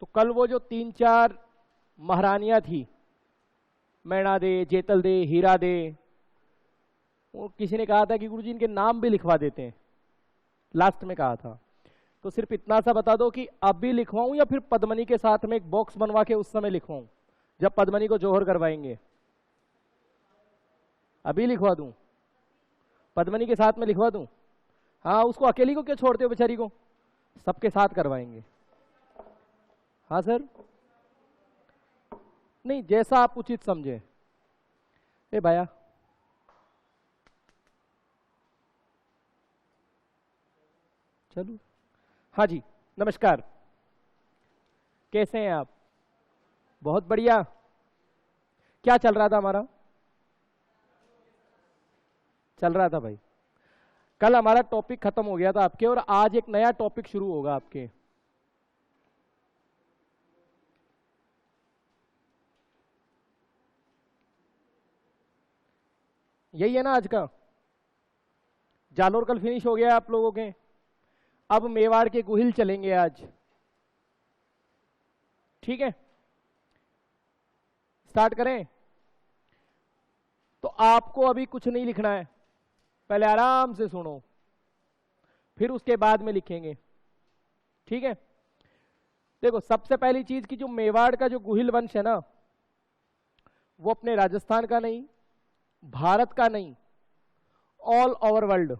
तो कल वो जो 3-4 महारानियां थी, मैना दे, जेतल दे, हीरा दे, वो किसी ने कहा था कि गुरुजी इनके नाम भी लिखवा देते हैं, लास्ट में कहा था। तो सिर्फ इतना सा बता दो कि अभी लिखवाऊं या फिर पद्मनी के साथ में एक बॉक्स बनवा के उस समय लिखवाऊं जब पद्मनी को जोहर करवाएंगे? अभी लिखवा दूं? पद्मनी के साथ में लिखवा दूं? हाँ, उसको अकेली को क्यों छोड़ते हो बेचारी को? सबके साथ करवाएंगे। हाँ सर, नहीं जैसा आप उचित समझे। ए भैया, चलो। हाँ जी, नमस्कार, कैसे हैं आप? बहुत बढ़िया। क्या चल रहा था हमारा? चल रहा था भाई। कल हमारा टॉपिक खत्म हो गया था आपके, और आज एक नया टॉपिक शुरू होगा आपके। यही है ना आज का? जालोर कल फिनिश हो गया आप लोगों के, अब मेवाड़ के गुहिल चलेंगे आज। ठीक है, स्टार्ट करें? तो आपको अभी कुछ नहीं लिखना है, पहले आराम से सुनो, फिर उसके बाद में लिखेंगे। ठीक है, देखो सबसे पहली चीज कि जो मेवाड़ का जो गुहिल वंश है ना, वो अपने राजस्थान का नहीं, भारत का नहीं, ऑल ओवर वर्ल्ड,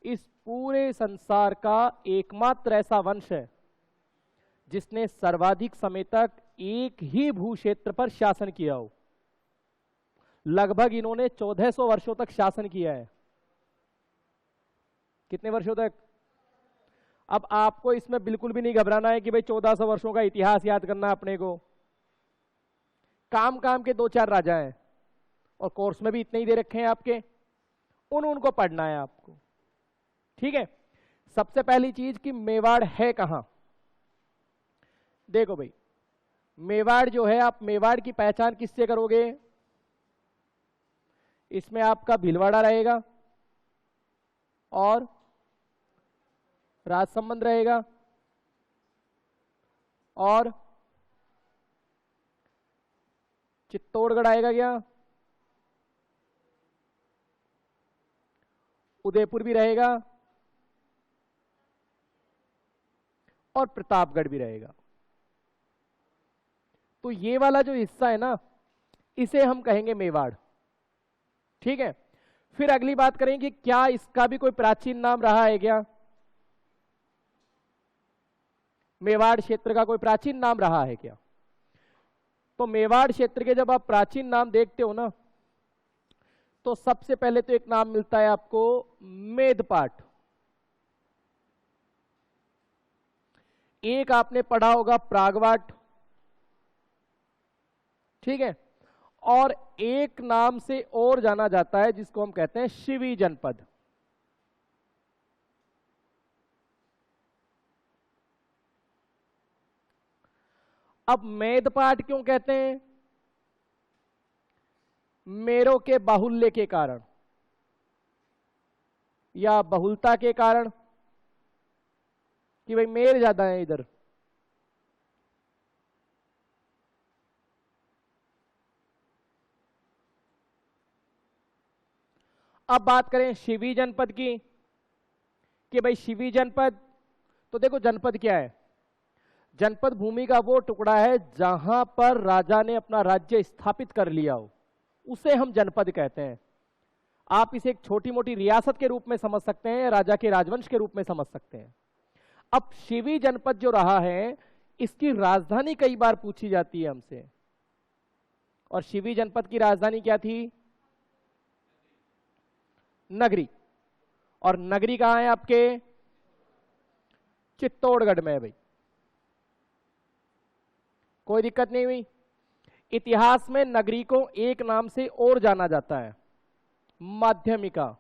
इस पूरे संसार का एकमात्र ऐसा वंश है जिसने सर्वाधिक समय तक एक ही भू क्षेत्र पर शासन किया हो। लगभग इन्होंने 1400 वर्षों तक शासन किया है। कितने वर्षों तक? अब आपको इसमें बिल्कुल भी नहीं घबराना है कि भाई 1400 वर्षों का इतिहास याद करना अपने को। काम काम के 2-4 राजा हैं, और कोर्स में भी इतने ही दे रखे हैं आपके, उनको पढ़ना है आपको। ठीक है, सबसे पहली चीज कि मेवाड़ है कहां। देखो भाई, मेवाड़ जो है, आप मेवाड़ की पहचान किससे करोगे? इसमें आपका भीलवाड़ा रहेगा और राजसमंद रहेगा और चित्तौड़गढ़ आएगा क्या? उदयपुर भी रहेगा और प्रतापगढ़ भी रहेगा। तो ये वाला जो हिस्सा है ना, इसे हम कहेंगे मेवाड़। ठीक है, फिर अगली बात करेंगे कि क्या इसका भी कोई प्राचीन नाम रहा है क्या? मेवाड़ क्षेत्र का कोई प्राचीन नाम रहा है क्या? तो मेवाड़ क्षेत्र के जब आप प्राचीन नाम देखते हो ना, तो सबसे पहले तो एक नाम मिलता है आपको मेदपाट। एक आपने पढ़ा होगा प्रागवाट। ठीक है, और एक नाम से और जाना जाता है जिसको हम कहते हैं शिवी जनपद। अब मेदपाट क्यों कहते हैं? मेरों के बाहुल्य के कारण या बहुलता के कारण, कि भाई मेर ज्यादा है इधर। अब बात करें शिवी जनपद की, कि भाई शिवी जनपद, तो देखो जनपद क्या है? जनपद भूमि का वो टुकड़ा है जहां पर राजा ने अपना राज्य स्थापित कर लिया हो, उसे हम जनपद कहते हैं। आप इसे एक छोटी मोटी रियासत के रूप में समझ सकते हैं, राजा के राजवंश के रूप में समझ सकते हैं। अब शिवी जनपद जो रहा है, इसकी राजधानी कई बार पूछी जाती है हमसे, और शिवी जनपद की राजधानी क्या थी? नगरी। और नगरी कहां है आपके? चित्तौड़गढ़ में है भाई। कोई दिक्कत नहीं हुई। इतिहास में नगरी को एक नाम से और जाना जाता है, माध्यमिका।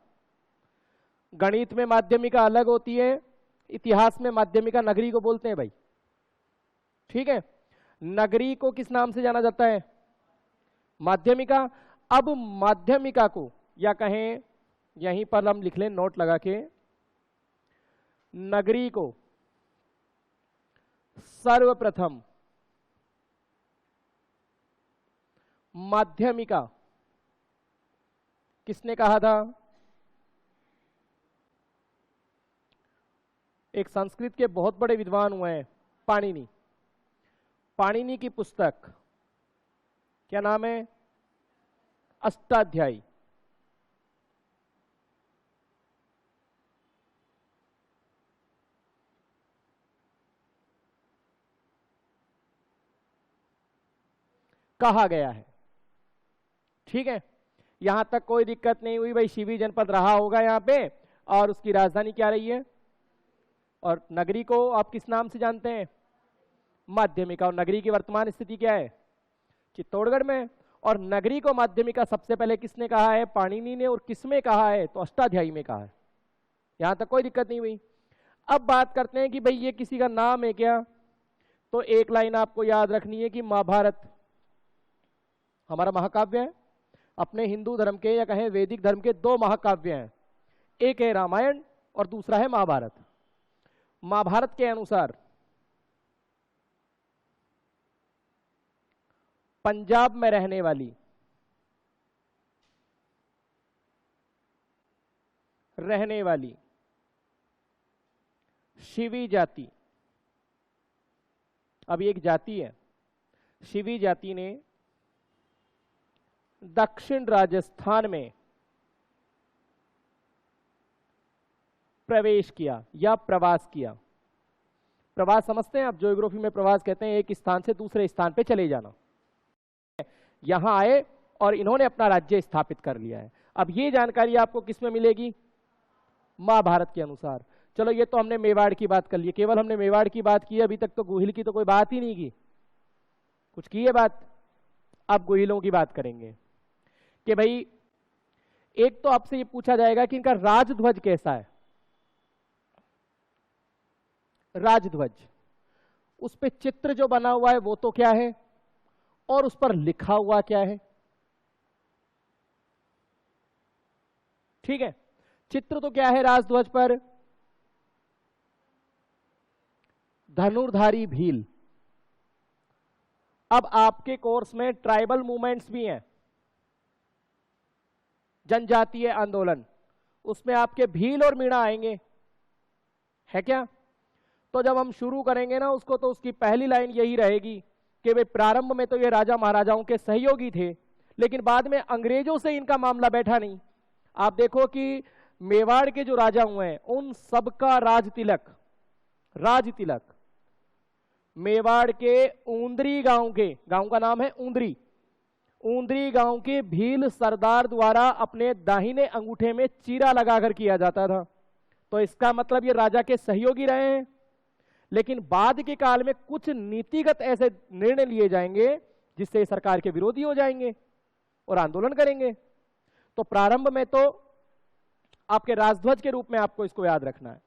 गणित में माध्यमिका अलग होती है, इतिहास में माध्यमिका नगरी को बोलते हैं भाई। ठीक है, नगरी को किस नाम से जाना जाता है? माध्यमिका। अब माध्यमिका को, या कहें यहीं पर हम लिख लें नोट लगा के, नगरी को सर्वप्रथम माध्यमिका किसने कहा था? एक संस्कृत के बहुत बड़े विद्वान हुए हैं, पाणिनि। पाणिनि की पुस्तक क्या नाम है? अष्टाध्यायी। कहा गया है। ठीक है, यहां तक कोई दिक्कत नहीं हुई। भाई शिवी जनपद रहा होगा यहां पे, और उसकी राजधानी क्या रही है? और नगरी को आप किस नाम से जानते हैं? माध्यमिका। और नगरी की वर्तमान स्थिति क्या है? चित्तौड़गढ़ में। और नगरी को माध्यमिका सबसे पहले किसने कहा है? पाणिनि ने। और किसमें कहा है? तो अष्टाध्यायी में कहा है। यहां तक कोई दिक्कत नहीं हुई। अब बात करते हैं कि भाई ये किसी का नाम है क्या? तो एक लाइन आपको याद रखनी है कि महाभारत हमारा महाकाव्य है। अपने हिंदू धर्म के या कहें वैदिक धर्म के दो महाकाव्य हैं, एक है रामायण और दूसरा है महाभारत। महाभारत के अनुसार पंजाब में रहने वाली शिवी जाति, अब एक जाति है, शिवी जाति ने दक्षिण राजस्थान में प्रवेश किया या प्रवास किया। प्रवास समझते हैं आप? ज्योग्राफी में प्रवास कहते हैं एक स्थान से दूसरे स्थान पे चले जाना। यहां आए और इन्होंने अपना राज्य स्थापित कर लिया है। अब ये जानकारी आपको किस में मिलेगी? महाभारत के अनुसार। चलो ये तो हमने मेवाड़ की बात कर ली, केवल हमने मेवाड़ की बात की, अभी तक तो गुहिल की तो कोई बात ही नहीं की। कुछ की है बात? अब गुहिलों की बात करेंगे कि भाई एक तो आपसे ये पूछा जाएगा कि इनका राजध्वज कैसा है। राजध्वज, उस पे चित्र जो बना हुआ है वो तो क्या है, और उस पर लिखा हुआ क्या है? ठीक है, चित्र तो क्या है राजध्वज पर? धनुर्धारी भील। अब आपके कोर्स में ट्राइबल मूवमेंट्स भी हैं, जनजातीय आंदोलन, उसमें आपके भील और मीणा आएंगे, है क्या? तो जब हम शुरू करेंगे ना उसको, तो उसकी पहली लाइन यही रहेगी कि वे प्रारंभ में तो ये राजा महाराजाओं के सहयोगी थे, लेकिन बाद में अंग्रेजों से इनका मामला बैठा नहीं। आप देखो कि मेवाड़ के जो राजा हुए हैं उन सबका राज तिलक मेवाड़ के ऊंदरी गांव के, गांव का नाम है ऊंदरी गांव के भील सरदार द्वारा अपने दाहिने अंगूठे में चीरा लगाकर किया जाता था। तो इसका मतलब ये राजा के सहयोगी रहे हैं। लेकिन बाद के काल में कुछ नीतिगत ऐसे निर्णय लिए जाएंगे जिससे सरकार के विरोधी हो जाएंगे और आंदोलन करेंगे। तो प्रारंभ में तो आपके राजध्वज के रूप में आपको इसको याद रखना है।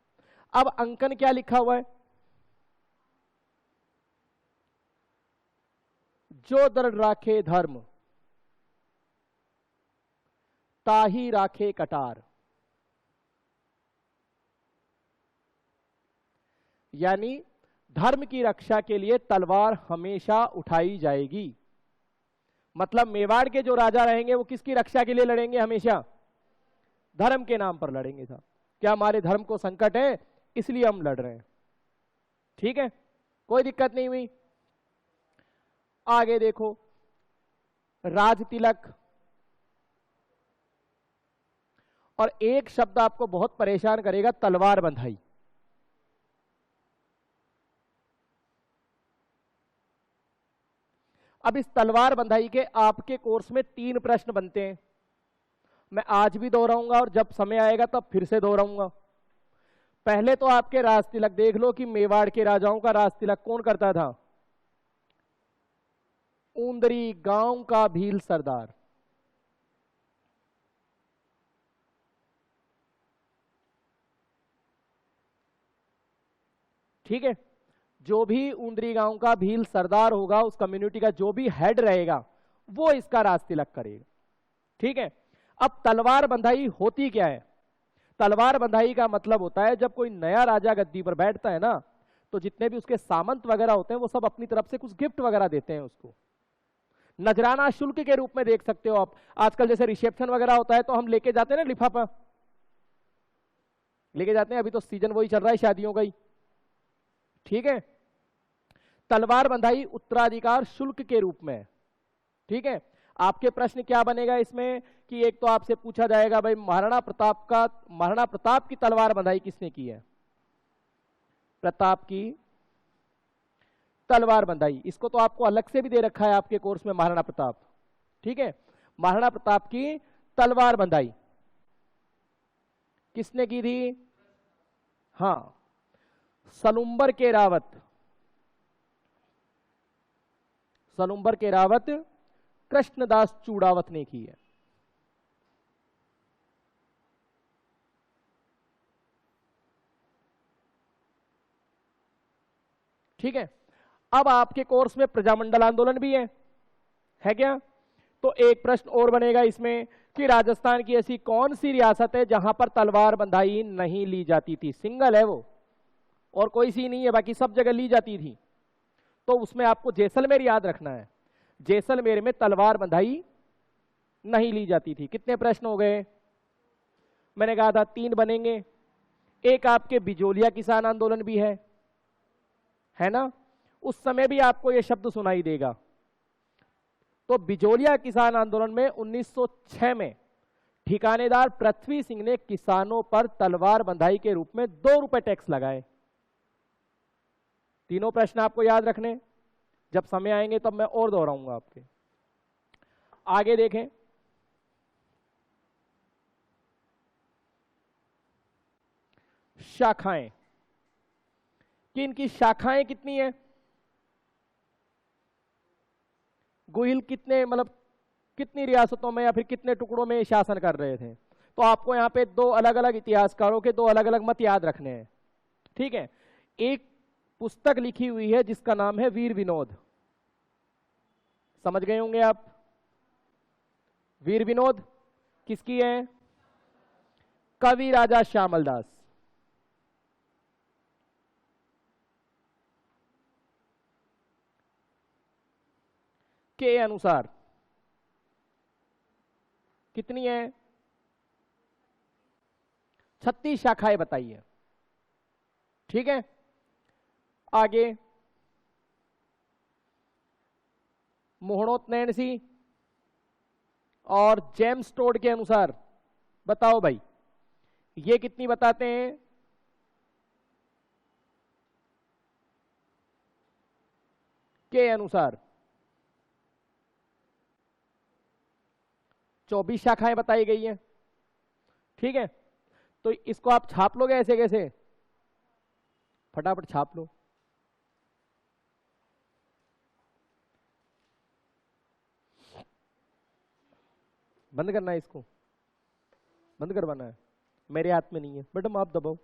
अब अंकन क्या लिखा हुआ है? जो दृढ़ राखे धर्म ताही राखे कटार, यानी धर्म की रक्षा के लिए तलवार हमेशा उठाई जाएगी। मतलब मेवाड़ के जो राजा रहेंगे वो किसकी रक्षा के लिए लड़ेंगे? हमेशा धर्म के नाम पर लड़ेंगे। साहब क्या हमारे धर्म को संकट है इसलिए हम लड़ रहे हैं। ठीक है, कोई दिक्कत नहीं हुई। आगे देखो, राज तिलक, और एक शब्द आपको बहुत परेशान करेगा, तलवार बंधाई। अब इस तलवार बंधाई के आपके कोर्स में 3 प्रश्न बनते हैं। मैं आज भी दोहराऊंगा और जब समय आएगा तब फिर से दोहराऊंगा। पहले तो आपके राज तिलक देख लो कि मेवाड़ के राजाओं का राज तिलक कौन करता था? ऊंदरी गांव का भील सरदार। ठीक है, जो भी ऊंदरी गांव का भील सरदार होगा, उस कम्युनिटी का जो भी हेड रहेगा वो इसका राज तिलक करेगा। ठीक है, अब तलवार बंधाई होती क्या है? तलवार बंधाई का मतलब होता है जब कोई नया राजा गद्दी पर बैठता है ना, तो जितने भी उसके सामंत वगैरह होते हैं वो सब अपनी तरफ से कुछ गिफ्ट वगैरह देते हैं उसको, नजराना शुल्क के रूप में देख सकते हो आप। आजकल जैसे रिसेप्शन वगैरह होता है तो हम लेके जाते हैं ना लिफाफा, लेके जाते हैं, अभी तो सीजन वही चल रहा है शादियों का ही, ठीक है। तलवार बंधाई उत्तराधिकार शुल्क के रूप में, ठीक है। आपके प्रश्न क्या बनेगा इसमें कि एक तो आपसे पूछा जाएगा भाई महाराणा प्रताप की तलवार बंधाई किसने की है, प्रताप की तलवार बंधाई, इसको तो आपको अलग से भी दे रखा है आपके कोर्स में महाराणा प्रताप, ठीक है। महाराणा प्रताप की तलवार बंधाई किसने की थी, हां, सलुंबर के रावत कृष्णदास चूड़ावत ने की है। ठीक है। अब आपके कोर्स में प्रजामंडल आंदोलन भी है क्या? तो एक प्रश्न और बनेगा इसमें कि राजस्थान की ऐसी कौन सी रियासत है जहां पर तलवार बंधाई नहीं ली जाती थी, सिंगल है वो और कोई सी नहीं है, बाकी सब जगह ली जाती थी। तो उसमें आपको जैसलमेर याद रखना है, जैसलमेर में तलवार बंधाई नहीं ली जाती थी। कितने प्रश्न हो गए? मैंने कहा था 3 बनेंगे। एक आपके बिजोलिया किसान आंदोलन भी है ना, उस समय भी आपको यह शब्द सुनाई देगा। तो बिजोलिया किसान आंदोलन में 1906 में ठिकानेदार पृथ्वी सिंह ने किसानों पर तलवार बंधाई के रूप में 2 रुपए टैक्स लगाए। तीनों प्रश्न आपको याद रखने, जब समय आएंगे तब मैं और दोहराऊंगा आपके। आगे देखें, शाखाएं, कि इनकी शाखाएं कितनी है, गोहिल कितने मतलब कितनी रियासतों में या फिर कितने टुकड़ों में शासन कर रहे थे। तो आपको यहां पे 2 अलग अलग इतिहासकारों के 2 अलग अलग मत याद रखने हैं, ठीक है। एक पुस्तक लिखी हुई है जिसका नाम है वीर विनोद, समझ गए होंगे आप। वीर विनोद किसकी है? कवि राजा श्यामल दास। के अनुसार कितनी है? 36 शाखाएं बताइए, ठीक है। आगे मोहनोत नैणसी और जेम्स टोड के अनुसार बताओ भाई, ये कितनी बताते हैं? के अनुसार 24 शाखाएं बताई गई हैं, ठीक है। तो इसको आप छाप लोगे ऐसे कैसे? फटाफट छाप लो। बंद करना है, इसको बंद करवाना है, मेरे हाथ में नहीं है, बटन आप दबाओ।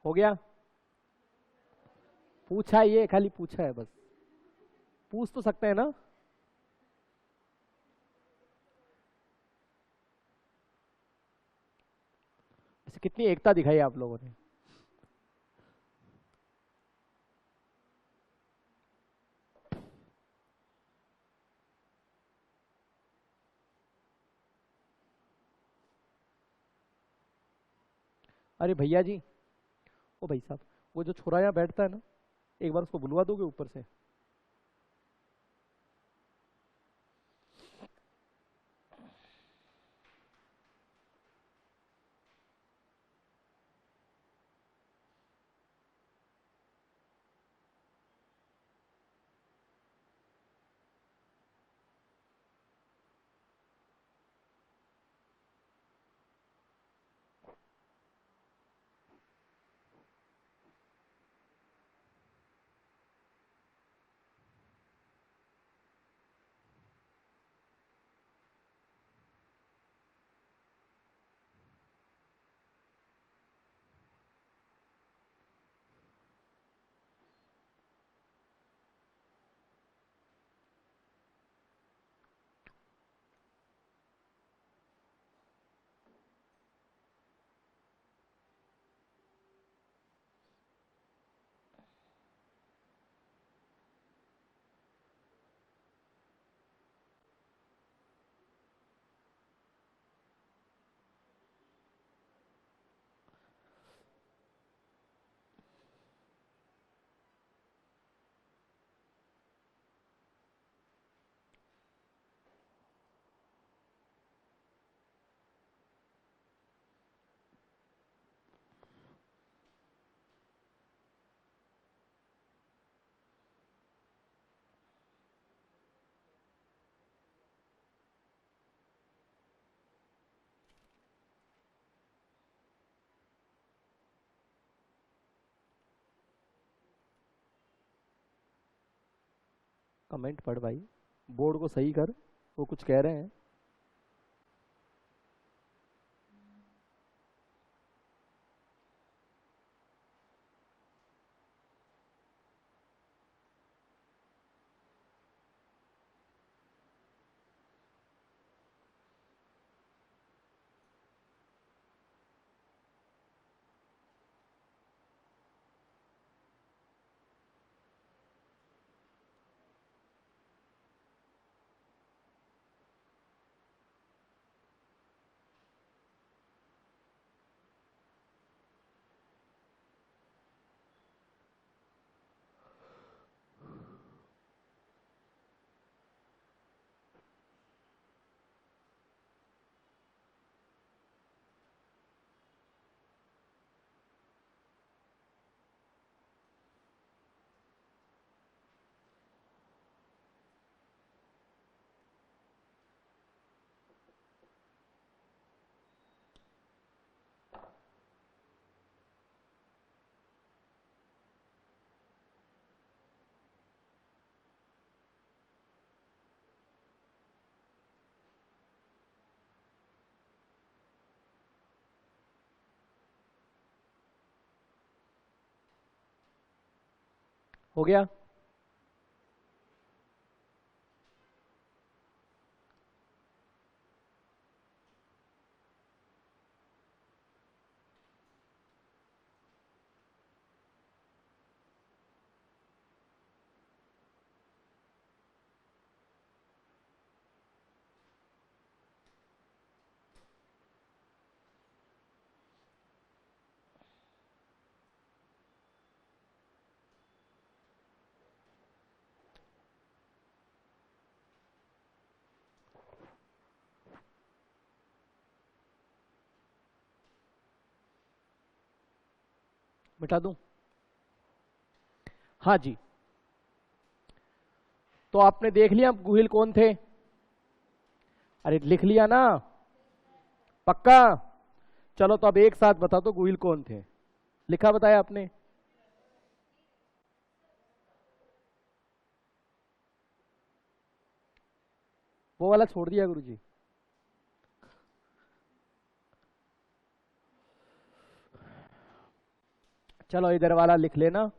हो गया? पूछा, ये खाली पूछा है बस, पूछ तो सकते हैं ना। ऐसे कितनी एकता दिखाई आप लोगों ने। अरे भैया जी, ओ भाई साहब, वो जो छोरा यहाँ बैठता है ना, एक बार उसको बुलवा दोगे ऊपर से? कमेंट पढ़ भाई, बोर्ड को सही कर, वो कुछ कह रहे हैं। हो गया? मिटा दूं? हाँ जी, तो आपने देख लिया गुहिल कौन थे? अरे लिख लिया ना? पक्का? चलो तो अब एक साथ बता दो गुहिल कौन थे। लिखा, बताया आपने? वो वाला छोड़ दिया गुरुजी। चलो इधर वाला लिख लेना,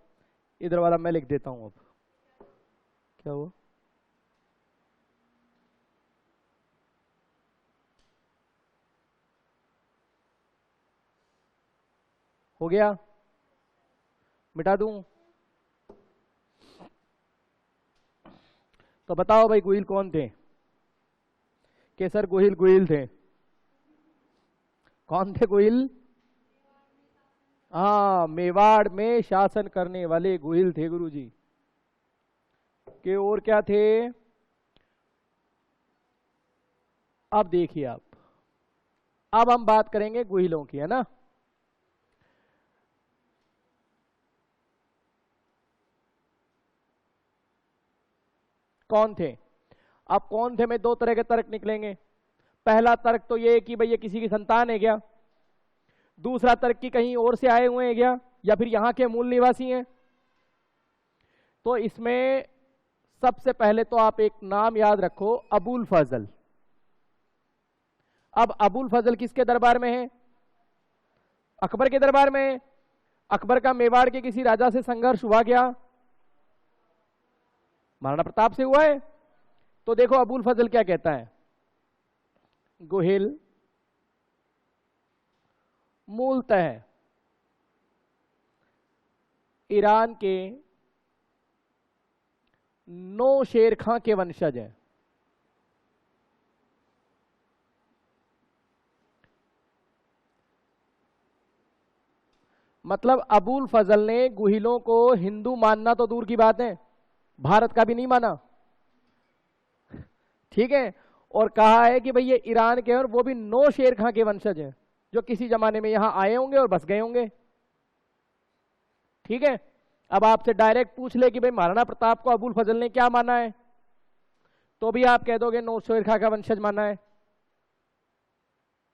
इधर वाला मैं लिख देता हूं। अब क्या हुआ? हो गया? मिटा दूं? तो बताओ भाई, गुहिल कौन थे? केसर गुहिल गुहिल थे। कौन थे गुहिल? हाँ, मेवाड़ में शासन करने वाले गुहिल थे गुरुजी के। और क्या थे? अब देखिए आप, अब हम बात करेंगे गुहिलों की, है ना। कौन थे? अब कौन थे में दो तरह के तर्क निकलेंगे। पहला तर्क तो ये कि भाई ये किसी की संतान है क्या। दूसरा तर्क कि कहीं और से आए हुए हैं क्या, या फिर यहां के मूल निवासी हैं। तो इसमें सबसे पहले तो आप एक नाम याद रखो, अबुल फजल। अब अबुल फजल किसके दरबार में है? अकबर के दरबार में है। अकबर का मेवाड़ के किसी राजा से संघर्ष हुआ क्या? महाराणा प्रताप से हुआ है। तो देखो अबुल फजल क्या कहता है, गुहिल मूलतः ईरान के नौशेर खां के वंशज हैं। मतलब अबुल फजल ने गुहिलों को हिंदू मानना तो दूर की बात है, भारत का भी नहीं माना, ठीक है। और कहा है कि भाई ये ईरान के, और वो भी नौशेर खां के वंशज हैं, जो किसी जमाने में यहां आए होंगे और बस गए होंगे, ठीक है। अब आपसे डायरेक्ट पूछ ले कि भाई महाराणा प्रताप को अबुल फजल ने क्या माना है, तो भी आप कह दोगे नौशेर खां का वंशज माना है।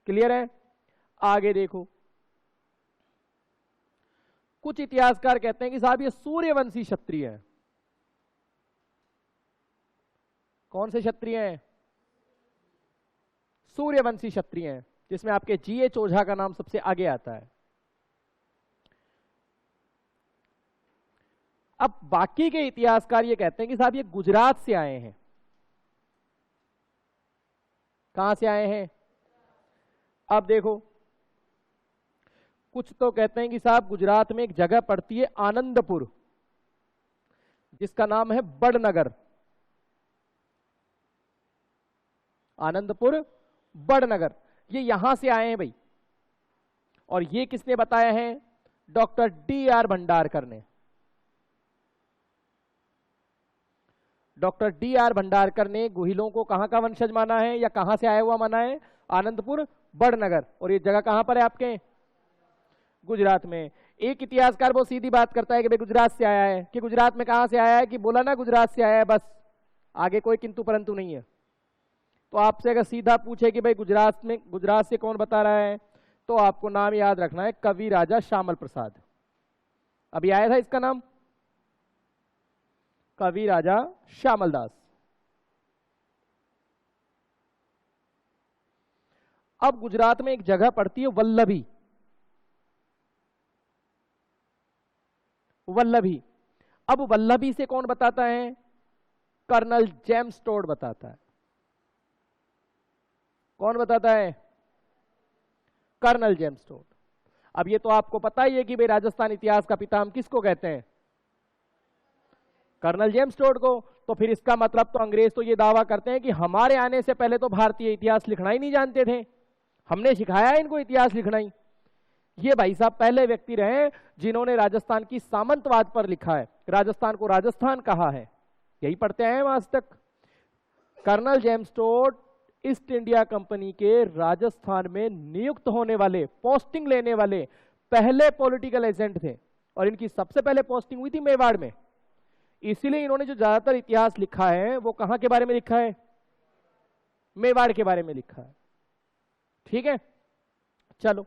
क्लियर है? आगे देखो, कुछ इतिहासकार कहते हैं कि साहब ये सूर्यवंशी क्षत्रिय है। कौन से क्षत्रिय हैं? सूर्यवंशी क्षत्रिय हैं, जिसमें आपके जीएच ओझा का नाम सबसे आगे आता है। अब बाकी के इतिहासकार ये कहते हैं कि साहब ये गुजरात से आए हैं। कहां से आए हैं? अब देखो, कुछ तो कहते हैं कि साहब गुजरात में एक जगह पड़ती है आनंदपुर, जिसका नाम है बड़नगर। आनंदपुर बड़नगर, ये यहां से आए हैं भाई। और ये किसने बताया है? Doctor D.R. भंडारकर ने। Doctor D.R. भंडारकर ने गुहिलों को कहां का वंशज माना है, या कहां से आया हुआ माना है? आनंदपुर बड़नगर। और ये जगह कहां पर है आपके? गुजरात में। एक इतिहासकार वो सीधी बात करता है कि भाई गुजरात से आया है, कि गुजरात में कहां से आया है, कि बोला ना गुजरात से आया है, बस आगे कोई किंतु परंतु नहीं है। तो आपसे अगर सीधा पूछे कि भाई गुजरात में, गुजरात से कौन बता रहा है, तो आपको नाम याद रखना है कवि राजा श्यामल प्रसाद। अभी आया था इसका नाम, कवि राजा श्यामल दास। अब गुजरात में एक जगह पड़ती है वल्लभी। वल्लभी, अब वल्लभी से कौन बताता है? कर्नल जेम्स टोड बताता है। कौन बताता है? Colonel James Tod. अब ये तो आपको पता ही है कि भाई राजस्थान इतिहास का पिता हम किसको कहते हैं? कर्नल जेम्स टोड को। तो फिर इसका मतलब तो अंग्रेज तो ये दावा करते हैं कि हमारे आने से पहले तो भारतीय इतिहास लिखना ही नहीं जानते थे, हमने सिखाया है इनको इतिहास लिखना ही। ये भाई साहब पहले व्यक्ति रहे जिन्होंने राजस्थान की सामंतवाद पर लिखा है, राजस्थान को राजस्थान कहा है, यही पढ़ते आए हैं आज तक। Colonel James Tod East India Company के राजस्थान में नियुक्त होने वाले, पोस्टिंग लेने वाले पहले पॉलिटिकल एजेंट थे, और इनकी सबसे पहले पोस्टिंग हुई थी मेवाड़ में। इसीलिए इन्होंने जो ज्यादातर इतिहास लिखा है वो कहां के बारे में लिखा है? मेवाड़ के बारे में लिखा है, ठीक है। चलो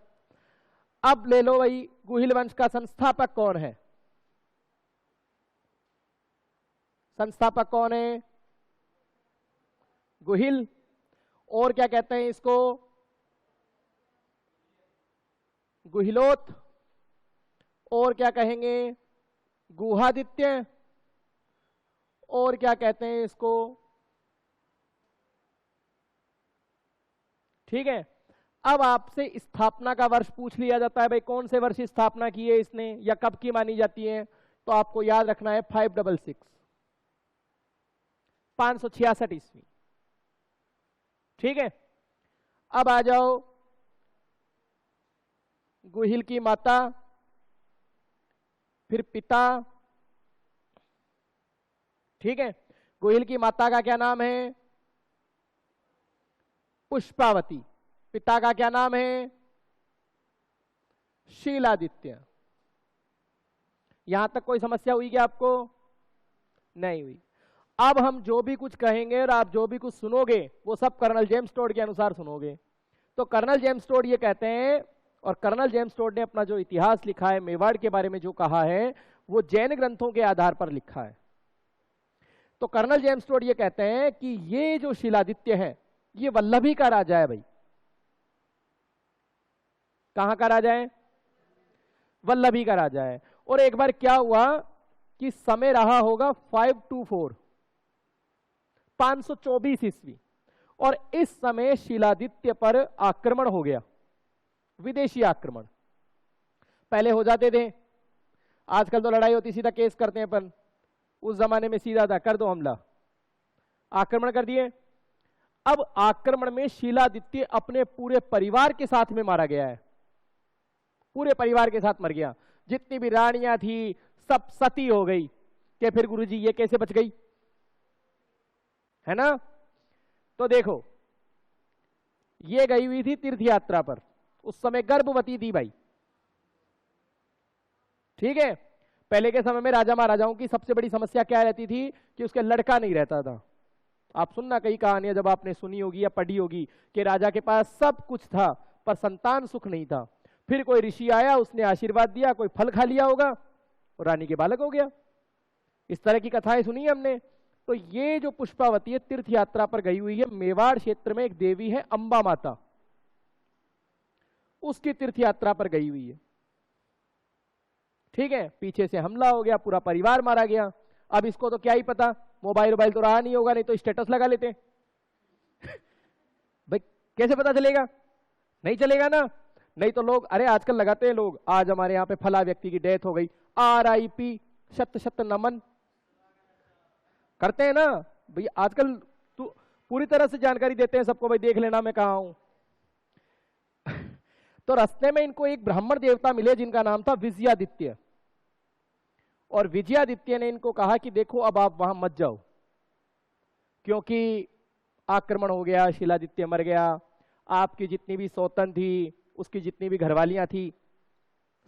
अब ले लो भाई, गुहिल वंश का संस्थापक कौन है? संस्थापक कौन है? गुहिल। और क्या कहते हैं इसको? गुहिलोत। और क्या कहेंगे, गुहादित्य, और क्या कहते हैं इसको, ठीक है। अब आपसे स्थापना का वर्ष पूछ लिया जाता है, भाई कौन से वर्ष स्थापना की है इसने या कब की मानी जाती है, तो आपको याद रखना है 566, 566 ईस्वी, ठीक है। अब आ जाओ गुहिल की माता, फिर पिता, ठीक है। गुहिल की माता का क्या नाम है, पुष्पावती, पिता का क्या नाम है, शीलादित्य। यहां तक कोई समस्या हुई क्या आपको, नहीं हुई। अब हम जो भी कुछ कहेंगे और आप जो भी कुछ सुनोगे वो सब कर्नल जेम्स टोड के अनुसार सुनोगे। तो कर्नल जेम्स टोड ये कहते हैं, और कर्नल जेम्स टोड ने अपना जो इतिहास लिखा है मेवाड़ के बारे में जो कहा है वो जैन ग्रंथों के आधार पर लिखा है। तो कर्नल जेम्स टोड ये कहते हैं कि ये जो शीलादित्य है ये वल्लभी का राजा है भाई। कहां का राजा है, वल्लभी का राजा है। और एक बार क्या हुआ कि समय रहा होगा 524, 524 ईस्वी, और इस समय शीलादित्य पर आक्रमण हो गया, विदेशी आक्रमण। पहले हो जाते थे, आजकल तो लड़ाई होती सीधा केस करते हैं अपन, उस जमाने में सीधा था कर दो हमला, आक्रमण कर दिए। अब आक्रमण में शीलादित्य अपने पूरे परिवार के साथ में मारा गया है, पूरे परिवार के साथ मर गया। जितनी भी रानियां थी सब सती हो गई। कि फिर गुरुजी ये कैसे बच गई, है ना। तो देखो ये गई हुई थी तीर्थ यात्रा पर, उस समय गर्भवती थी भाई, ठीक है। पहले के समय में राजा महाराजाओं की सबसे बड़ी समस्या क्या रहती थी कि उसके लड़का नहीं रहता था। आप सुनना कई कहानियां जब आपने सुनी होगी या पढ़ी होगी कि राजा के पास सब कुछ था पर संतान सुख नहीं था। फिर कोई ऋषि आया, उसने आशीर्वाद दिया, कोई फल खा लिया होगा और रानी के बालक हो गया। इस तरह की कथाएं सुनी हमने। तो ये जो पुष्पावती है तीर्थ यात्रा पर गई हुई है, मेवाड़ क्षेत्र में एक देवी है अंबा माता, उसकी तीर्थ यात्रा पर गई हुई है, ठीक है। पीछे से हमला हो गया, पूरा परिवार मारा गया। अब इसको तो क्या ही पता, मोबाइल वोबाइल तो रहा नहीं होगा, नहीं तो स्टेटस लगा लेते भाई कैसे पता चलेगा, नहीं चलेगा ना। नहीं तो लोग, अरे आजकल लगाते हैं लोग, आज हमारे यहाँ पे फला व्यक्ति की डेथ हो गई, RIP, शत शत नमन करते हैं ना भाई। आजकल तो पूरी तरह से जानकारी देते हैं सबको, भाई देख लेना मैं कहाँ हूं तो रास्ते में इनको एक ब्राह्मण देवता मिले जिनका नाम था विजयादित्य, और विजयादित्य ने इनको कहा कि देखो अब आप वहां मत जाओ, क्योंकि आक्रमण हो गया, शीलादित्य मर गया, आपकी जितनी भी सौतन थी, उसकी जितनी भी घरवालियां थी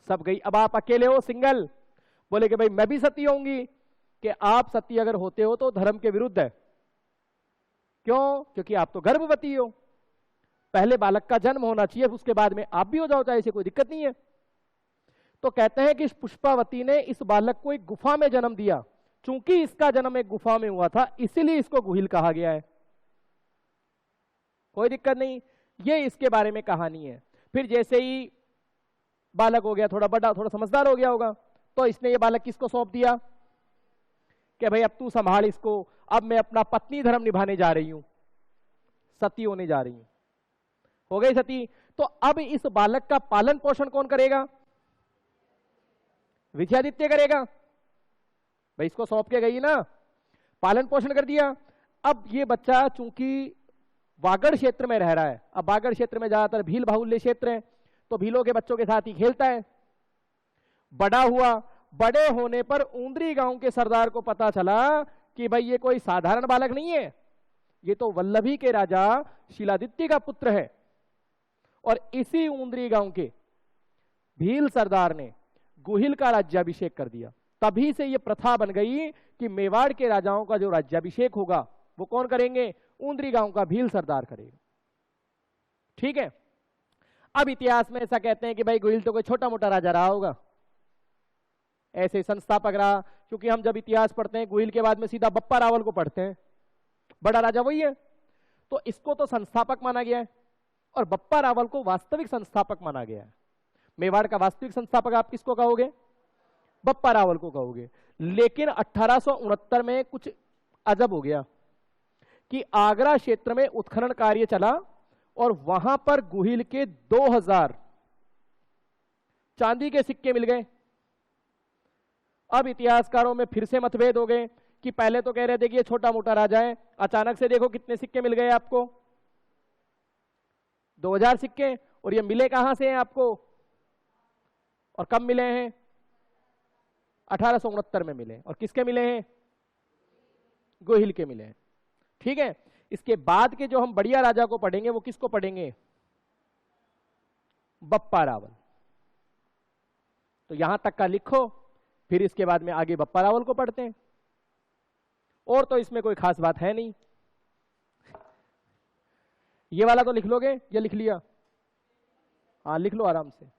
सब गई, अब आप अकेले हो, सिंगल। बोले कि भाई मैं भी सती होंगी, कि आप सती अगर होते हो तो धर्म के विरुद्ध है। क्यों, क्योंकि आप तो गर्भवती हो, पहले बालक का जन्म होना चाहिए, उसके बाद में आप भी हो जाओ, चाहे इसे कोई दिक्कत नहीं है। तो कहते हैं कि इस पुष्पावती ने इस बालक को एक गुफा में जन्म दिया। चूंकि इसका जन्म एक गुफा में हुआ था इसीलिए इसको गुहिल कहा गया है, कोई दिक्कत नहीं। ये इसके बारे में कहानी है। फिर जैसे ही बालक हो गया, थोड़ा बड़ा, थोड़ा समझदार हो गया होगा, तो इसने ये बालक किसको सौंप दिया कि भाई अब तू संभाल इसको, अब मैं अपना पत्नी धर्म निभाने जा रही हूं, सती होने जा रही हूं। हो गई सती। तो अब इस बालक का पालन पोषण कौन करेगा, विजयादित्य करेगा भाई, इसको सौंप के गई ना, पालन पोषण कर दिया। अब ये बच्चा चूंकि वागड़ क्षेत्र में रह रहा है, अब वागड़ क्षेत्र में ज्यादातर भील बाहुल्य क्षेत्र है, तो भीलों के बच्चों के साथ ही खेलता है, बड़ा हुआ। बड़े होने पर ऊंद्री गांव के सरदार को पता चला कि भाई ये कोई साधारण बालक नहीं है, ये तो वल्लभी के राजा शीलादित्य का पुत्र है। और इसी ऊंद्री गांव के भील सरदार ने गुहिल का राज्याभिषेक कर दिया। तभी से ये प्रथा बन गई कि मेवाड़ के राजाओं का जो राज्याभिषेक होगा वो कौन करेंगे, ऊंद्री गांव का भील सरदार करेगा, ठीक है। अब इतिहास में ऐसा कहते हैं कि भाई गुहिल तो कोई छोटा मोटा राजा रहा होगा, ऐसे संस्थापक रहा। क्योंकि हम जब इतिहास पढ़ते हैं गुहिल के बाद में सीधा बप्पा रावल को पढ़ते हैं, बड़ा राजा वही है, तो इसको तो संस्थापक माना गया है, और बप्पा रावल को वास्तविक संस्थापक माना गया है। मेवाड़ का वास्तविक संस्थापक आप किसको कहोगे, बप्पा रावल को कहोगे। लेकिन 1869 में कुछ अजब हो गया कि आगरा क्षेत्र में उत्खनन कार्य चला और वहां पर गुहिल के 2000 चांदी के सिक्के मिल गए। अब इतिहासकारों में फिर से मतभेद हो गए कि पहले तो कह रहे थे कि ये छोटा मोटा राजा है, अचानक से देखो कितने सिक्के मिल गए आपको, 2000 सिक्के। और ये मिले कहां से हैं आपको और कब मिले हैं? 1869 में मिले। और किसके मिले हैं? गोहिल के मिले हैं। ठीक है, इसके बाद के जो हम बढ़िया राजा को पढ़ेंगे वो किसको पढ़ेंगे? बप्पा रावल। तो यहां तक का लिखो, फिर इसके बाद में आगे बप्पा रावल को पढ़ते हैं। और तो इसमें कोई खास बात है नहीं। ये वाला तो लिख लोगे या लिख लिया? हाँ लिख लो आराम से।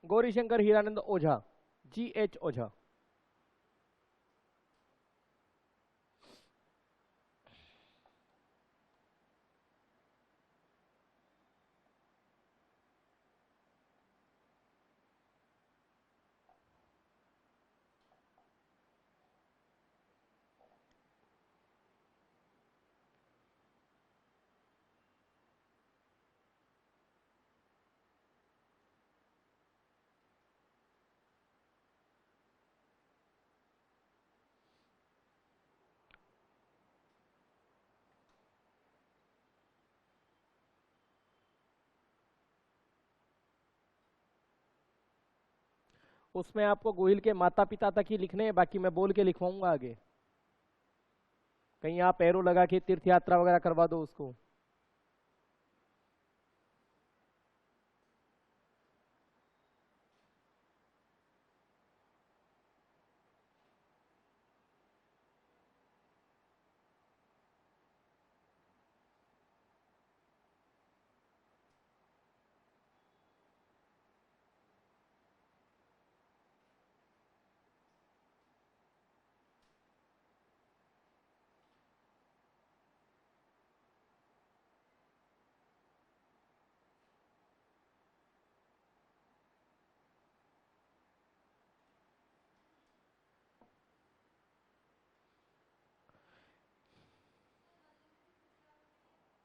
गौरीशंकर हीरानंद ओझा, GH ओझा। उसमें आपको गोहिल के माता पिता तक ही लिखने हैं, बाकी मैं बोल के लिखवाऊंगा आगे। कहीं आप एरो लगा के तीर्थ यात्रा वगैरह करवा दो उसको।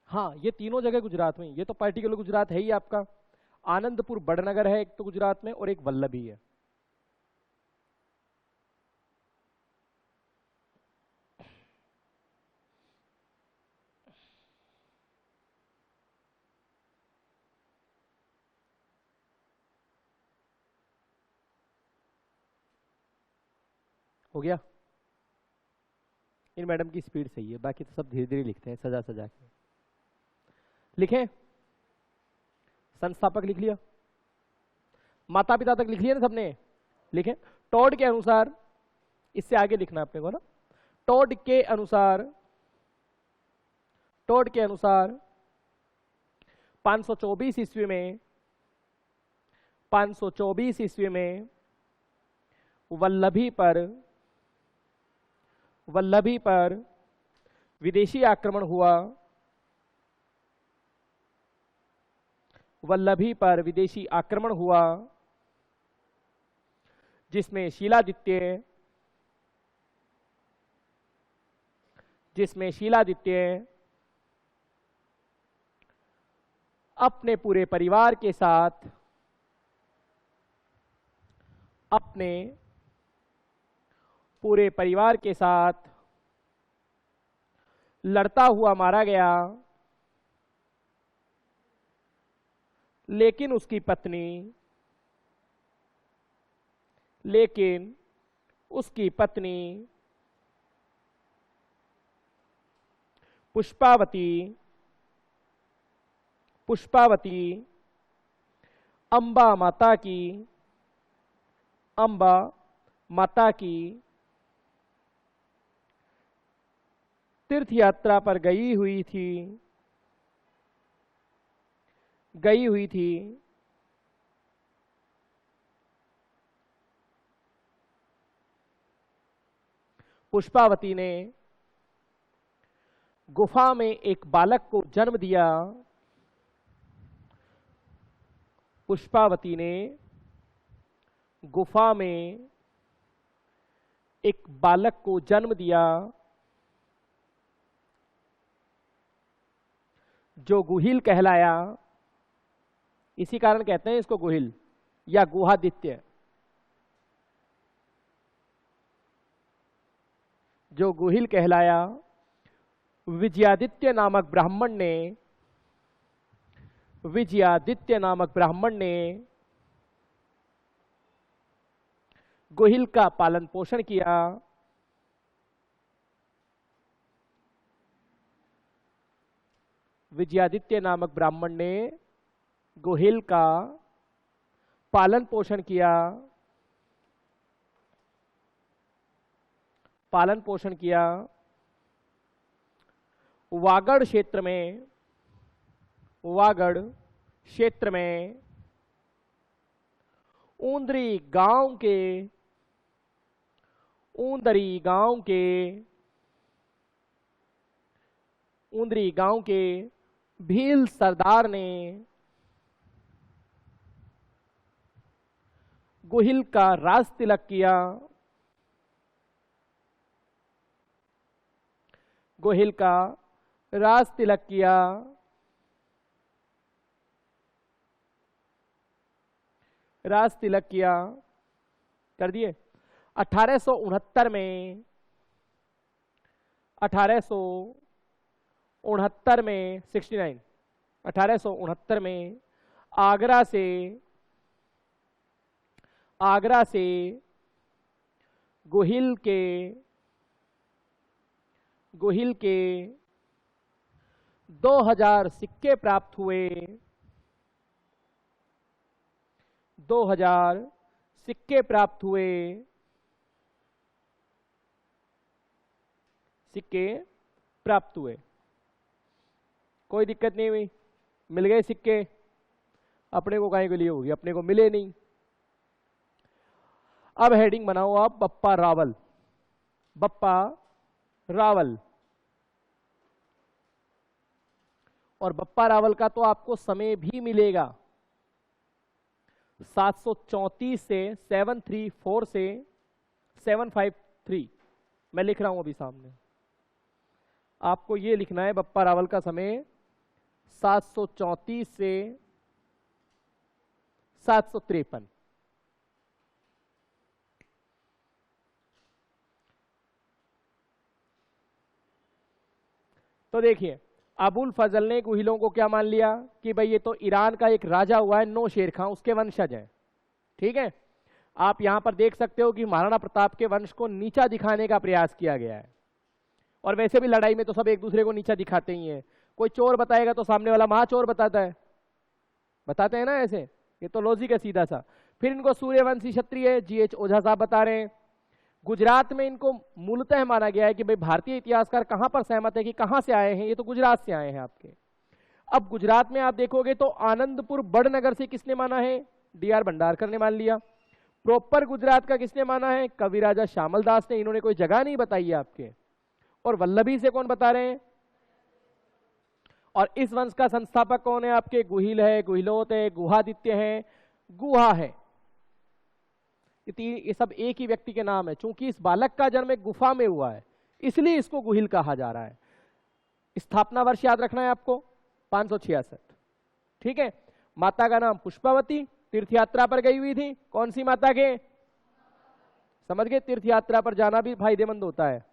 हाँ, ये तीनों जगह गुजरात में, ये तो पर्टिकुलर गुजरात है ही आपका। आनंदपुर बड़नगर है एक तो गुजरात में, और एक वल्लभी है। हो गया? इन मैडम की स्पीड सही है, बाकी तो सब धीरे धीरे लिखते हैं सजा सजा के। लिखें? संस्थापक लिख लिया, माता पिता तक लिख लिया ना सबने? लिखें। टॉड के अनुसार, इससे आगे लिखना अपने को ना, टॉड के अनुसार 524 ईस्वी में 524 ईस्वी में वल्लभी पर विदेशी आक्रमण हुआ, वल्लभी पर विदेशी आक्रमण हुआ, जिसमें शीलादित्य अपने पूरे परिवार के साथ लड़ता हुआ मारा गया, लेकिन उसकी पत्नी पुष्पावती अंबा माता की तीर्थ यात्रा पर गई हुई थी। पुष्पावती ने गुफा में एक बालक को जन्म दिया। पुष्पावती ने गुफा में एक बालक को जन्म दिया, जो गुहिल कहलाया। इसी कारण कहते हैं इसको गुहिल या गुहादित्य। जो गुहिल कहलाया, विजयादित्य नामक ब्राह्मण ने गुहिल का पालन पोषण किया। विजयादित्य नामक ब्राह्मण ने गुहिल का पालन पोषण किया। वागड़ क्षेत्र में ऊंदरी गांव के भील सरदार ने गुहिल का राज तिलक किया। कर दिए। 1869 में 1869 में आगरा से गुहिल के 2000 सिक्के प्राप्त हुए। 2000 सिक्के प्राप्त हुए। कोई दिक्कत नहीं हुई, मिल गए सिक्के। अपने को काहे के लिए होगी, अपने को मिले नहीं। अब हेडिंग बनाओ आप, बप्पा रावल। और बप्पा रावल का तो आपको समय भी मिलेगा। 734 से 734 से 753 मैं लिख रहा हूं अभी सामने। आपको ये लिखना है बप्पा रावल का समय 734 से 753। तो देखिए, अबुल फजल ने गुहिलों को क्या मान लिया कि भाई ये तो ईरान का एक राजा हुआ है नो शेर खां, उसके वंशज है। ठीक है, आप यहां पर देख सकते हो कि महाराणा प्रताप के वंश को नीचा दिखाने का प्रयास किया गया है। और वैसे भी लड़ाई में तो सब एक दूसरे को नीचा दिखाते ही हैं। कोई चोर बताएगा तो सामने वाला महाचोर बताते हैं ना, ऐसे। ये तो लॉजिक है सीधा सा। फिर इनको सूर्यवंशी क्षत्रिय GH ओझा साहब बता रहे हैं। गुजरात में इनको मूलतः माना गया है कि भाई भारतीय इतिहासकार कहां पर सहमत है कि कहां से आए हैं, ये तो गुजरात से आए हैं आपके। अब गुजरात में आप देखोगे तो आनंदपुर बड़नगर से किसने माना है, DR भंडारकर ने मान लिया। प्रॉपर गुजरात का किसने माना है, कविराजा श्यामल दास ने। इन्होंने कोई जगह नहीं बताई है आपके। और वल्लभी से कौन बता रहे हैं? और इस वंश का संस्थापक कौन है आपके? गुहिल है, गुहिलोत है, गुहादित्य है, गुहा है। ये सब एक ही व्यक्ति के नाम है। चूंकि इस बालक का जन्म एक गुफा में हुआ है इसलिए इसको गुहिल कहा जा रहा है। स्थापना वर्ष याद रखना है आपको 566। ठीक है। माता का नाम पुष्पावती, तीर्थ यात्रा पर गई हुई थी। कौन सी माता के? समझ गए, तीर्थ यात्रा पर जाना भी फायदेमंद होता है।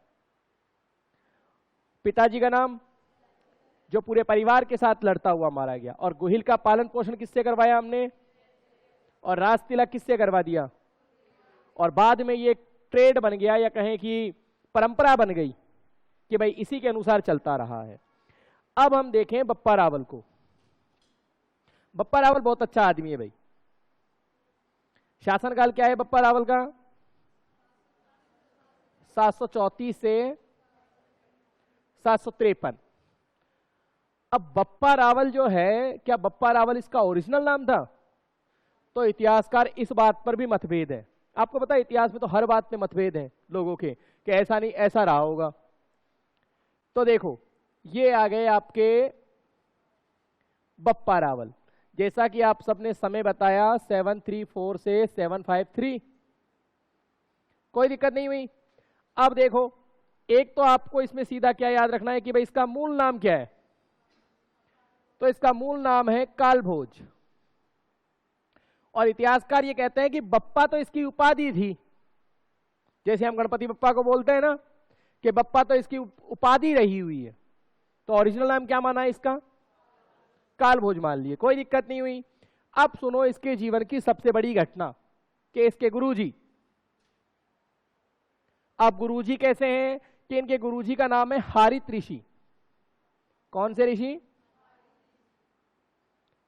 पिताजी का नाम? जो पूरे परिवार के साथ लड़ता हुआ मारा गया। और गुहिल का पालन पोषण किससे करवाया हमने? और राज तिलक किससे करवा दिया? और बाद में ये ट्रेड बन गया या कहें कि परंपरा बन गई कि भाई इसी के अनुसार चलता रहा है। अब हम देखें बप्पा रावल को। बप्पा रावल बहुत अच्छा आदमी है भाई। शासनकाल क्या है बप्पा रावल का? 734 से 753। अब बप्पा रावल जो है, क्या बप्पा रावल इसका ओरिजिनल नाम था? तो इतिहासकार इस बात पर भी मतभेद है। आपको पता है इतिहास में तो हर बात में मतभेद है लोगों के कि ऐसा नहीं ऐसा रहा होगा। तो देखो ये आ गए आपके बप्पा रावल। जैसा कि आप सबने समय बताया 734 से 753, कोई दिक्कत नहीं हुई। अब देखो एक तो आपको इसमें सीधा क्या याद रखना है कि भाई इसका मूल नाम क्या है? तो इसका मूल नाम है कालभोज। और इतिहासकार ये कहते हैं कि बप्पा तो इसकी उपाधि थी। जैसे हम गणपति बप्पा को बोलते हैं ना कि बप्पा तो इसकी उपाधि रही हुई है, तो ओरिजिनल नाम क्या माना है इसका? कालभोज मान लिए, कोई दिक्कत नहीं हुई। अब सुनो इसके जीवन की सबसे बड़ी घटना कि इसके गुरुजी। अब गुरुजी कैसे हैं कि इनके गुरुजी का नाम है हारित ऋषि। कौन से ऋषि?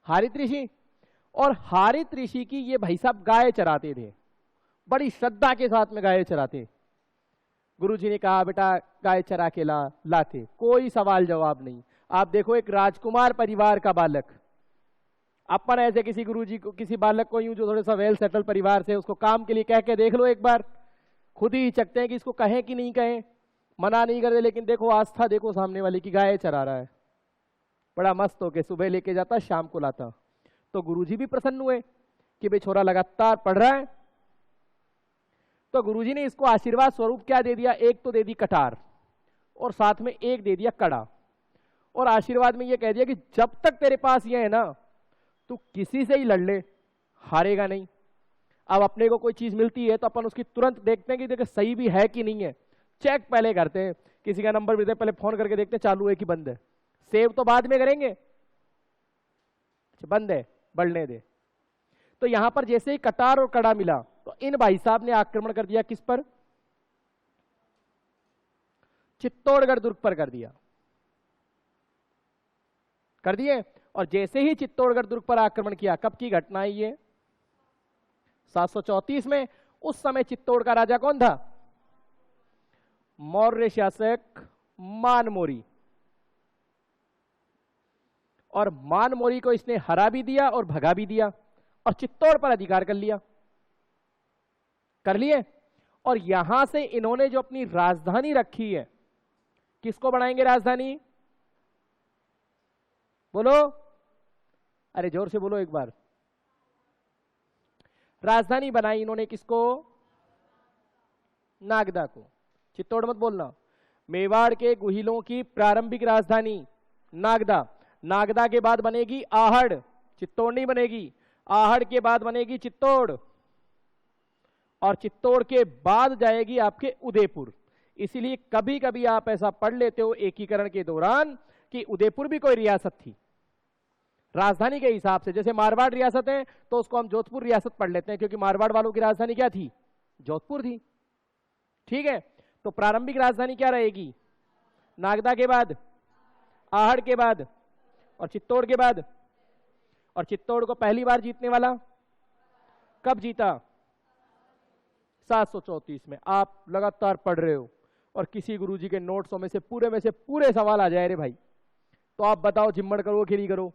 हारित ऋषि। और हारित ऋषि की ये भाई साहब गाय चराते थे, बड़ी श्रद्धा के साथ में गाय चराते। गुरुजी ने कहा बेटा गाय चरा के लाते, कोई सवाल जवाब नहीं। आप देखो एक राजकुमार परिवार का बालक, अपन ऐसे किसी गुरुजी को, किसी बालक को यूं जो थोड़ा सा वेल सेटल परिवार से, उसको काम के लिए कह के देख लो एक बार, खुद ही चकते हैं कि इसको कहें कि नहीं कहें, मना नहीं करते। लेकिन देखो आस्था देखो सामने वाले की, गाय चरा रहा है, बड़ा मस्त होके सुबह लेके जाता शाम को लाता। तो गुरुजी भी प्रसन्न हुए कि भाई छोरा लगातार पढ़ रहा है। तो गुरुजी ने इसको आशीर्वाद स्वरूप क्या दे दिया? एक तो दे दी कटार और साथ में एक दे दिया कड़ा। और आशीर्वाद में ये कह दिया कि जब तक तेरे पास ये है ना, तू किसी से ही लड़ ले, हारेगा नहीं। अब अपने को कोई चीज मिलती है तो अपन उसकी तुरंत देखते हैं कि देखो सही भी है कि नहीं है, चेक पहले करते हैं। किसी का नंबर मिलता है पहले फोन करके देखते हैं चालू है कि बंद है, सेव तो बाद में करेंगे, अच्छा बंद है बढ़ने दे। तो यहां पर जैसे ही कटार और कड़ा मिला तो इन भाई साहब ने आक्रमण कर दिया, किस पर? चित्तौड़गढ़ दुर्ग पर कर दिया, कर दिए। और जैसे ही चित्तौड़गढ़ दुर्ग पर आक्रमण किया, कब की घटना है ये? 734 में। उस समय चित्तौड़ का राजा कौन था? मौर्य शासक मानमोरी। और मानमोरी को इसने हरा भी दिया और भगा भी दिया और चित्तौड़ पर अधिकार कर लिया, कर लिए। और यहां से इन्होंने जो अपनी राजधानी रखी है, किसको बनाएंगे राजधानी? बोलो, अरे जोर से बोलो एक बार। राजधानी बनाई इन्होंने किसको? नागदा को। चित्तौड़ मत बोलना। मेवाड़ के गुहिलों की प्रारंभिक राजधानी नागदा। नागदा के बाद बनेगी आहड़, चित्तौड़ नहीं बनेगी। आहड़ के बाद बनेगी चित्तौड़ और चित्तौड़ के बाद जाएगी आपके उदयपुर। इसीलिए कभी कभी आप ऐसा पढ़ लेते हो एकीकरण के दौरान कि उदयपुर भी कोई रियासत थी राजधानी के हिसाब से। जैसे मारवाड़ रियासत है तो उसको हम जोधपुर रियासत पढ़ लेते हैं क्योंकि मारवाड़ वालों की राजधानी क्या थी? जोधपुर थी। ठीक है, तो प्रारंभिक राजधानी क्या रहेगी? नागदा के बाद, आहड़ के बाद और चित्तौड़ के बाद। और चित्तौड़ को पहली बार जीतने वाला कब जीता? 734 में। आप लगातार पढ़ रहे हो और किसी गुरुजी के नोट्सों में से पूरे सवाल आ जाए रे भाई, तो आप बताओ जिम्मड़ करो कि नहीं करो?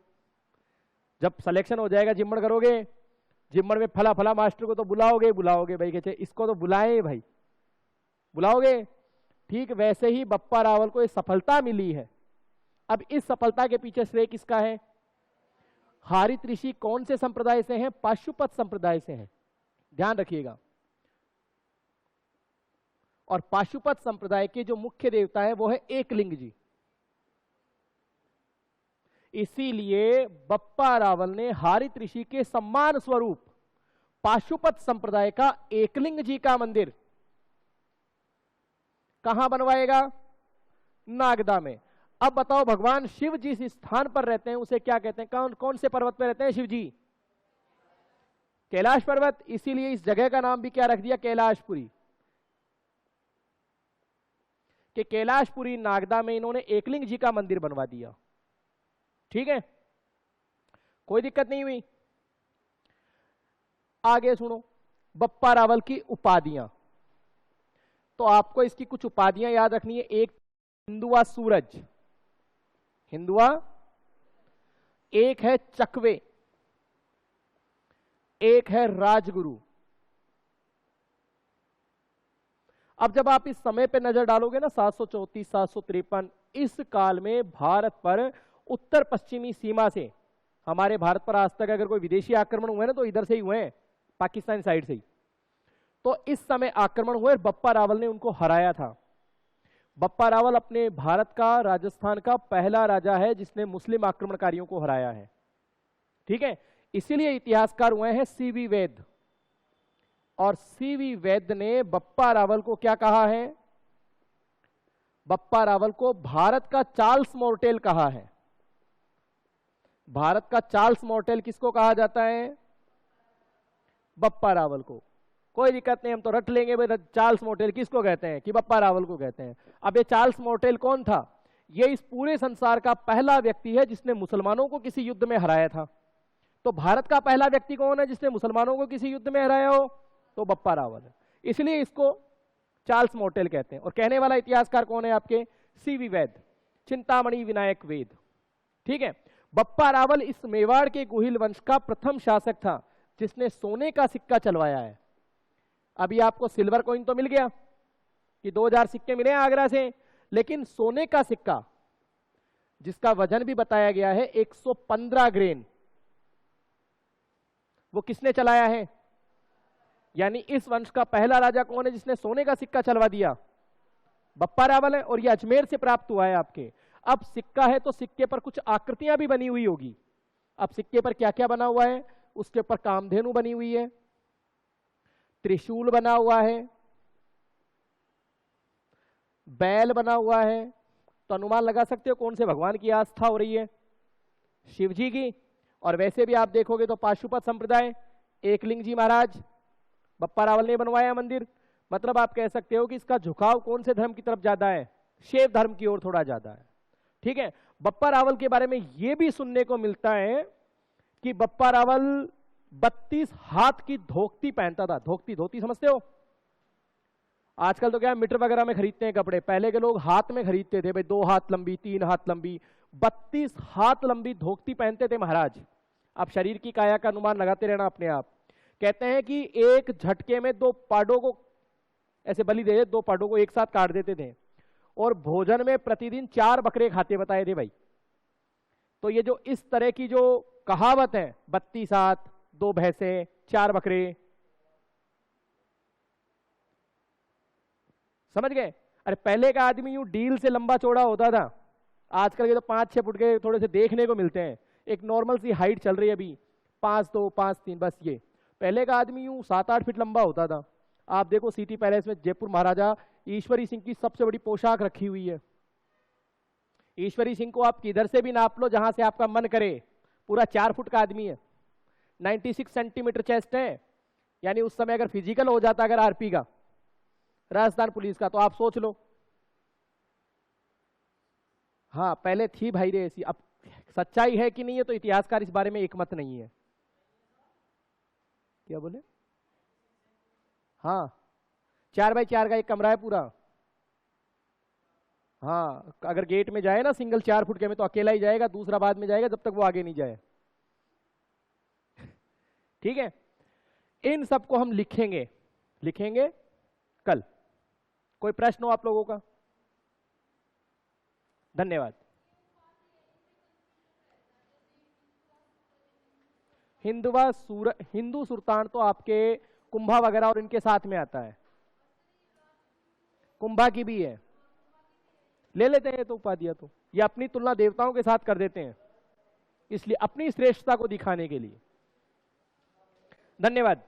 जब सिलेक्शन हो जाएगा जिम्मड़ करोगे? जिम्मड़ में फला मास्टर को तो बुलाओगे भाई, कहते इसको तो बुलाए भाई, बुलाओगे? ठीक वैसे ही बप्पा रावल को एक सफलता मिली है। अब इस सफलता के पीछे श्रेय किसका है? हारित ऋषि कौन से संप्रदाय से हैं? पाशुपत संप्रदाय से हैं, ध्यान रखिएगा। और पाशुपत संप्रदाय के जो मुख्य देवता है वो है एकलिंग जी। इसीलिए बप्पा रावल ने हारित ऋषि के सम्मान स्वरूप पाशुपत संप्रदाय का एकलिंग जी का मंदिर कहां बनवाएगा? नागदा में। अब बताओ, भगवान शिव जिस स्थान पर रहते हैं उसे क्या कहते हैं? कौन से पर्वत पर रहते हैं शिव जी? कैलाश पर्वत। इसीलिए इस जगह का नाम भी क्या रख दिया? कैलाशपुरी। कि कैलाशपुरी नागदा में इन्होंने एकलिंग जी का मंदिर बनवा दिया। ठीक है, कोई दिक्कत नहीं हुई। आगे सुनो, बप्पा रावल की उपाधियां। तो आपको इसकी कुछ उपाधियां याद रखनी है। एक, हिंदुआ सूरज, हिंदुआ। एक है चकवे, एक है राजगुरु। अब जब आप इस समय पे नजर डालोगे ना, 734, 753, इस काल में भारत पर उत्तर पश्चिमी सीमा से, हमारे भारत पर आज तक अगर कोई विदेशी आक्रमण हुए ना तो इधर से ही हुए हैं, पाकिस्तान साइड से ही। तो इस समय आक्रमण हुए, बप्पा रावल ने उनको हराया था। बप्पा रावल अपने भारत का, राजस्थान का पहला राजा है जिसने मुस्लिम आक्रमणकारियों को हराया है। ठीक है, इसीलिए इतिहासकार हुए हैं सीवी वैद्य। और सीवी वैद्य ने बप्पा रावल को क्या कहा है? बप्पा रावल को भारत का चार्ल्स मोर्टेल कहा है। भारत का चार्ल्स मोर्टेल किसको कहा जाता है? बप्पा रावल को। कोई दिक्कत नहीं, हम तो रट लेंगे भाई, चार्ल्स मोर्टेल किसको कहते हैं? कि बप्पा रावल को कहते हैं। अब ये चार्ल्स मोर्टेल कौन था? ये इस पूरे संसार का पहला व्यक्ति है जिसने मुसलमानों को किसी युद्ध में हराया था। तो भारत का पहला व्यक्ति कौन है जिसने मुसलमानों को किसी युद्ध में हराया हो? तो बप्पा रावल है। इसलिए इसको चार्ल्स मोर्टेल कहते हैं। और कहने वाला इतिहासकार कौन है आपके? सीवी वैद्य, चिंतामणि विनायक वेद। ठीक है, बप्पा रावल इस मेवाड़ के गुहिल वंश का प्रथम शासक था जिसने सोने का सिक्का चलवाया है। अभी आपको सिल्वर कॉइन तो मिल गया कि 2000 सिक्के मिले आगरा से, लेकिन सोने का सिक्का जिसका वजन भी बताया गया है 115 ग्रेन, वो किसने चलाया है? यानी इस वंश का पहला राजा कौन है जिसने सोने का सिक्का चलवा दिया? बप्पा रावल है। और ये अजमेर से प्राप्त हुआ है आपके। अब सिक्का है तो सिक्के पर कुछ आकृतियां भी बनी हुई होगी। अब सिक्के पर क्या क्या बना हुआ है? उसके ऊपर कामधेनु बनी हुई है, त्रिशूल बना हुआ है, बैल बना हुआ है। तो अनुमान लगा सकते हो कौन से भगवान की आस्था हो रही है? शिव जी की। और वैसे भी आप देखोगे तो पाशुपत संप्रदाय, एकलिंग जी महाराज, बप्पा रावल ने बनवाया मंदिर। मतलब आप कह सकते हो कि इसका झुकाव कौन से धर्म की तरफ ज्यादा है? शैव धर्म की ओर थोड़ा ज्यादा है। ठीक है, बप्पा रावल के बारे में यह भी सुनने को मिलता है कि बप्पा रावल 32 हाथ की धोती पहनता था। धोती समझते हो? आजकल तो क्या मीटर वगैरह में खरीदते हैं कपड़े, पहले के लोग हाथ में खरीदते थे भाई, 2 हाथ लंबी, 3 हाथ लंबी, 32 हाथ लंबी धोती पहनते थे महाराज। आप शरीर की काया का अनुमान लगाते रहना अपने आप। कहते हैं कि एक झटके में 2 पाडों को ऐसे बलि दे, 2 पाडों को एक साथ काट देते थे। और भोजन में प्रतिदिन 4 बकरे खाते बताए थे भाई। तो ये जो इस तरह की जो कहावत है, 32 हाथ, 2 भैंसे, 4 बकरे, समझ गए? अरे पहले का आदमी यूं डील से लंबा चौड़ा होता था, आजकल के तो 5-6 फुट के थोड़े से देखने को मिलते हैं। एक नॉर्मल सी हाइट चल रही है अभी 5'2", 5'3", बस ये। पहले का आदमी यूं 7-8 फीट लंबा होता था। आप देखो सिटी पैलेस में जयपुर महाराजा ईश्वरी सिंह की सबसे बड़ी पोशाक रखी हुई है। ईश्वरी सिंह को आप किधर से भी नाप लो, जहां से आपका मन करे, पूरा 4 फुट का आदमी है। 96 सेंटीमीटर चेस्ट है। यानी उस समय अगर फिजिकल हो जाता अगर आरपी का, राजस्थान पुलिस का, तो आप सोच लो। हाँ पहले थी भाई रे ऐसी। अब सच्चाई है कि नहीं है तो इतिहासकार इस बारे में एक मत नहीं है। क्या बोले? हाँ 4x4 का एक कमरा है पूरा। हाँ अगर गेट में जाए ना सिंगल 4 फुट के में तो अकेला ही जाएगा, दूसरा बाद में जाएगा जब तक वो आगे नहीं जाए। ठीक है, इन सबको हम लिखेंगे कल। कोई प्रश्न हो आप लोगों का? धन्यवाद। हिंदू सुल्तान तो आपके कुंभा वगैरह और इनके साथ में आता है, कुंभा की भी है, ले लेते हैं तो उपाधियां, तो ये अपनी तुलना देवताओं के साथ कर देते हैं, इसलिए अपनी श्रेष्ठता को दिखाने के लिए। धन्यवाद।